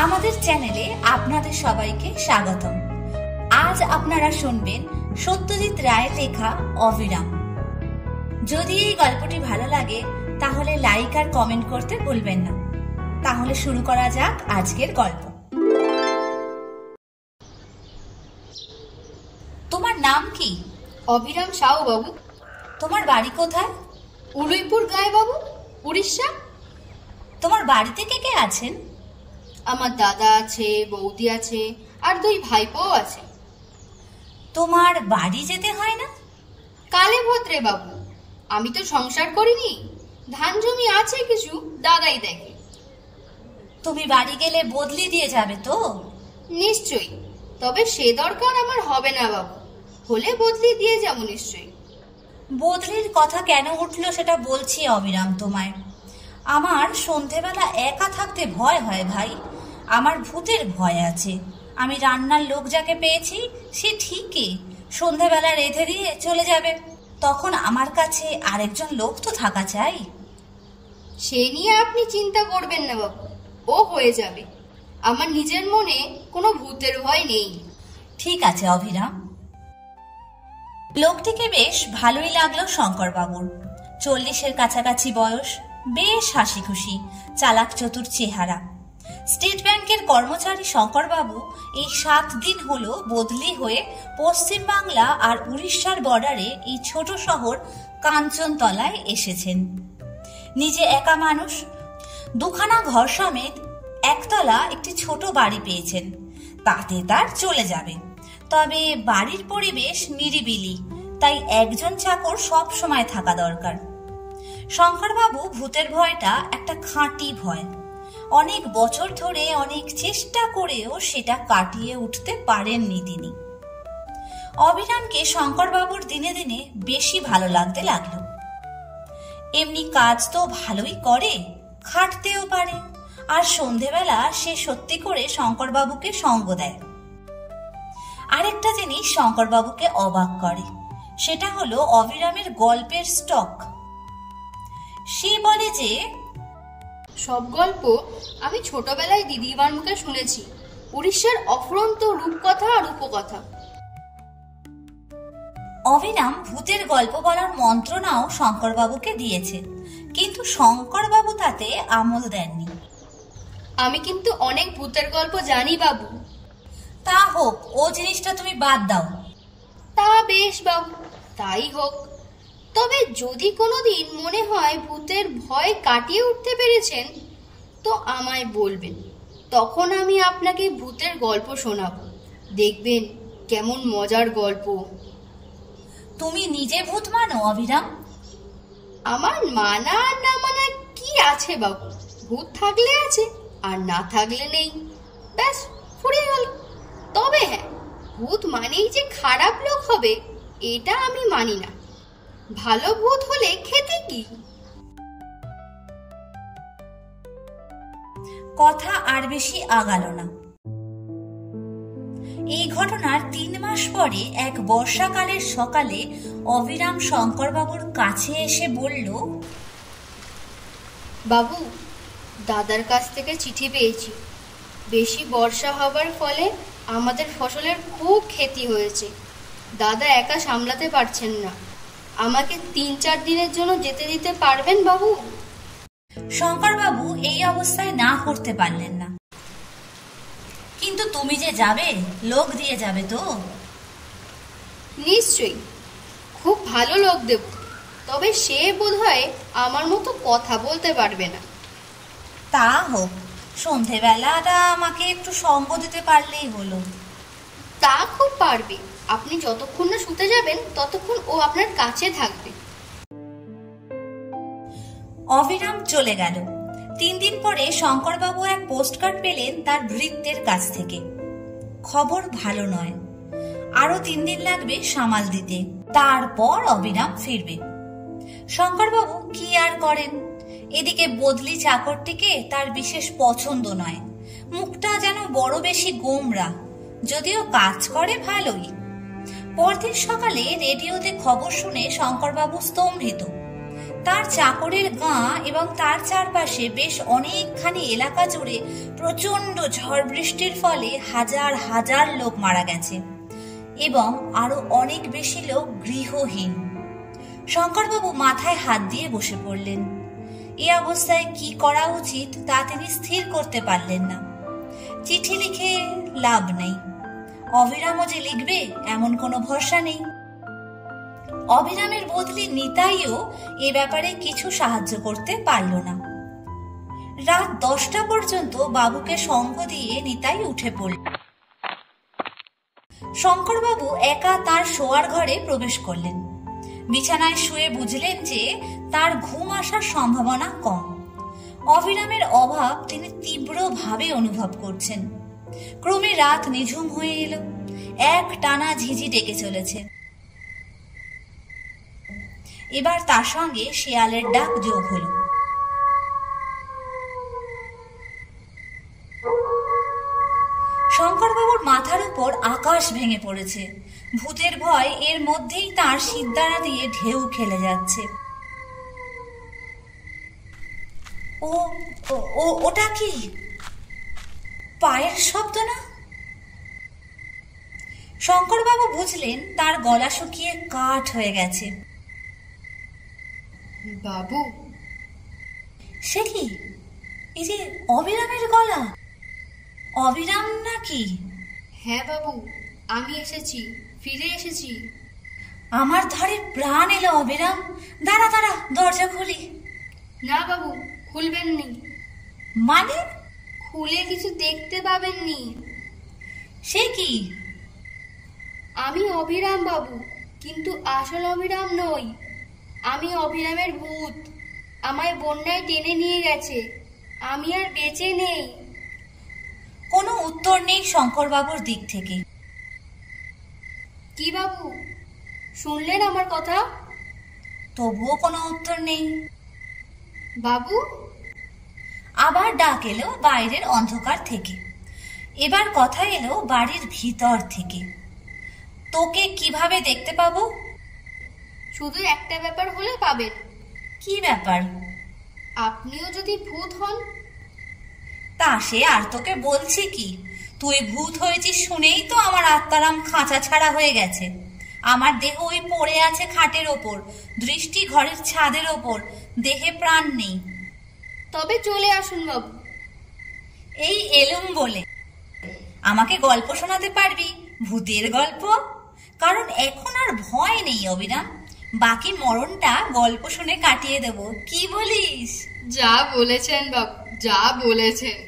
আমাদের চ্যানেলে আপনাদের সবাইকে স্বাগতম। আজ আপনারা শুনবেন সত্যজিৎ রায়ের লেখা অবিরাম। যদি এই গল্পটি ভালো লাগে তাহলে লাইক আর কমেন্ট করতে ভুলবেন না। তাহলে শুরু করা যাক আজকের গল্প। তোমার নাম কি? অবিরাম সাউ বাবু। তোমার বাড়ি কোথায়? উলইপুর গায়ে বাবু, উড়িষ্যা। তোমার বাড়িতে কে কে আছেন? আমার দাদা আছে, বৌদি আছে, আর দুই ভাইপো আছে। তোমার বাড়ি যেতে হয় না? কালে ভদ্রে বাবু, আমি তো সংসার করিনি, ধান জমি আছে কিছু, দাদাই দেখে। তুমি বাড়ি গেলে বদলি দিয়ে যাবে তো? নিশ্চয়ই, তবে সে দরকার আমার হবে না বাবু, হলে বদলি দিয়ে যাবো নিশ্চয়ই। বদলির কথা কেন উঠলো সেটা বলছি অবিরাম তোমায়। আমার সন্ধেবেলা একা থাকতে ভয় হয় ভাই। আমার ভূতের ভয় আছে। আমি রান্নার লোক যাকে পেয়েছি সে ঠিকই সন্ধেবেলা রেঁধে দিয়ে চলে যাবে, তখন আমার কাছে আরেকজন লোক তো থাকা চাই। সে নিয়ে আপনি চিন্তা করবেন না বাবু, ও হয়ে যাবে। আমার নিজের মনে কোনো ভূতের ভয় নেই। ঠিক আছে অবিরাম। লোকটিকে বেশ ভালোই লাগলো শঙ্করবাবুর। 40-এর কাছাকাছি বয়স, বেশ হাসি খুশি, চালাক চতুর চেহারা। স্টেট ব্যাংকের কর্মচারী শঙ্করবাবু এই 7 দিন হলো বদলি হয়ে পশ্চিম বাংলা আর উড়িষ্যার বর্ডারে এই ছোট শহর কাঞ্চনতলায় এসেছেন। নিজে একা মানুষ, 2খানা ঘর সমেত একতলা একটি ছোট বাড়ি পেয়েছেন। তাতে তার চলে যাবে। তবে বাড়ির পরিবেশ নিরিবিলি, তাই একজন চাকর সব সময় থাকা দরকার। শঙ্করবাবু ভূতের ভয়টা একটা খাঁটি ভয়। অনেক বছর ধরে অনেক চেষ্টা করেও সেটা কাটিয়ে উঠতে পারেননি তিনি। অবিরামকে শঙ্করবাবুর দিনে দিনে বেশি ভালো লাগতে লাগলো। এমনি কাজ তো ভালোই করে, খাটতেও পারে, আর সন্ধেবেলা সে সত্যি করে শঙ্করবাবুকে সঙ্গ দেয়। আরেকটা জিনিস শঙ্করবাবুকে অবাক করে, সেটা হলো অবিরামের গল্পের স্টক। সে বলে যে সব গল্প আমি ছোটবেলায় দিদিমার মুখে শুনেছি, উড়িষ্যার অফুরন্ত রূপকথা আর উপকথা। অবিরাম ভূতের গল্প বলার মন্ত্রণাও শঙ্করবাবুকে দিয়েছে, কিন্তু শঙ্করবাবু তাতে আমল দেননি। আমি কিন্তু অনেক ভূতের গল্প জানি বাবু। তা হোক, ও জিনিসটা তুমি বাদ দাও। তা বেশ বাবু, তাই হোক। তবে যদি কোনোদিন মনে হয় ভূতের ভয় কাটিয়ে উঠতে পেরেছেন তো আমায় বলবেন, তখন আমি আপনাকে ভূতের গল্প শোনাবো। দেখবেন কেমন মজার গল্প। তুমি নিজে ভূত মানো অবিরাম? আমার মানা আর না মানা কি আছে বাবু, ভূত থাকলে আছে আর না থাকলে নেই, ব্যাস ফুরিয়ে গেল। তবে হ্যাঁ, ভূত মানেই যে খারাপ লোক হবে এটা আমি মানি না। ভালো ভূত হলে খেতে কি। কথা আর বেশি আগালো না। এই ঘটনার 3 মাস পরে এক বর্ষাকালের সকালে অবিরাম শঙ্করবাবুর কাছে এসে বলল, বাবু, দাদার কাছ থেকে চিঠি পেয়েছি। বেশি বর্ষা হবার ফলে আমাদের ফসলের খুব ক্ষতি হয়েছে। দাদা একা সামলাতে পারছেন না। আমাকে 3-4 দিনের জন্য যেতে দিতে পারবেন বাবু? শঙ্করবাবু এই অবস্থায় না করতে পারলেন না। কিন্তু তুমি যে যাবে, লোক দিয়ে যাবে তো? নিশ্চয়ই, খুব ভালো লোক দেব। তবে সে বোধহয় আমার মতো কথা বলতে পারবে না। তা হোক, সন্ধেবেলাটা আমাকে একটু সঙ্গ দিতে পারলেই হলো। তা খুব পারবে। আপনি যতক্ষণ না শুতে যাবেন ততক্ষণ ও আপনার কাছে থাকবে। অবিরাম চলে গেল। 3 দিন পরে শঙ্করবাবু এক পোস্টকার্ড পেলেন তার ভৃত্যের কাছ থেকে। খবর ভালো নয়, আরো 3 দিন লাগবে সামাল দিতে, তারপর অবিরাম ফিরবে। শঙ্করবাবু কি আর করেন, এদিকে বদলি চাকরটিকে তার বিশেষ পছন্দ নয়। মুখটা যেন বড় বেশি গোমরা, যদিও কাজ করে ভালোই। পরদিন সকালে রেডিওতে খবর শুনে শঙ্করবাবু স্তম্ভিত। তার চাকরের গাঁ এবং তার চারপাশে বেশ অনেকখানি এলাকা জুড়ে প্রচন্ড ঝড় বৃষ্টির ফলে হাজার হাজার লোক মারা গেছে এবং আরো অনেক বেশি লোক গৃহহীন। শঙ্করবাবু মাথায় হাত দিয়ে বসে পড়লেন। এ অবস্থায় কি করা উচিত তা তিনি স্থির করতে পারলেন না। চিঠি লিখে লাভ নেই, অবিরামও যে লিখবে এমন কোনো ভরসা নেই। অবিরামের বদলে নিতাইও এ ব্যাপারে কিছু সাহায্য করতে পারল না। রাত 10টা পর্যন্ত বাবুকে সঙ্গ দিয়ে নিতাই উঠে পড়ল। শঙ্করবাবু একা তার শোয়ার ঘরে প্রবেশ করলেন। বিছানায় শুয়ে বুঝলেন যে তার ঘুম আসার সম্ভাবনা কম। অবিরামের অভাব তিনি তীব্রভাবে অনুভব করছেন। ক্রমে রাত নিঝুম হয়ে এলো। এক টানা ঝিঝি ডেকে চলেছে। এবার তার সঙ্গে শেয়ালের ডাক যোগ হলো। শঙ্করবাবুর মাথার উপর আকাশ ভেঙে পড়েছে। ভূতের ভয় এর মধ্যেই তার সিদ্ধারা দিয়ে ঢেউ খেলে যাচ্ছে। ওটা কি? পায়ের শব্দ না? শঙ্করবাবু বুঝলেন তার গলা শুকিয়ে কাঠ হয়ে গেছে। বাবু, সে কি? এই যে অবিরামের গলা। অবিরাম নাকি? হ্যাঁ বাবু, আমি এসেছি, ফিরে এসেছি। আমার ধারে প্রাণ এলো অবিরাম। দাঁড়া দাঁড়া, দরজা খুলি। না বাবু, খুলবেন নি। মানে? খুলে কিছু দেখতে পাবেননি। সে কি? আমি অবিরাম বাবু, কিন্তু আসল অবিরাম নই। আমি অবিরামের ভূত। আমায় বন্যায় টেনে নিয়ে গেছে। আমি আর বেঁচে নেই। কোনো উত্তর নেই শঙ্করবাবুর দিক থেকে। কি বাবু, শুনলেন আমার কথা? তবুও কোনো উত্তর নেই। বাবু? আবার ডাক এলো বাইরের অন্ধকার থেকে। এবার কথা এলো বাড়ির ভিতর থেকে। তোকে কিভাবে দেখতে পাবো? শুধু একটা ব্যাপার হলে পাবেন। কি ব্যাপার? আপনিও যদি ভূত হন। তা সে আর তোকে বলছি কি? তুই ভূত হয়েছিস শুনেই তো আমার আত্মারাম খাঁচা ছাড়া হয়ে গেছে। আমার দেহ ওই পড়ে আছে খাটের ওপর, দৃষ্টি ঘরের ছাদের ওপর, দেহে প্রাণ নেই। তবে চলে আসুন বাবু। এই এলুম বলে আমাকে গল্প শোনাতে পারবি? ভূতের গল্প? কারণ এখন আর ভয় নেই অবিরাম। বাকি মরণটা গল্প শুনে কাটিয়ে দেব। কি বলিস? যা বলেছেন বাবু, যা বলেছেন।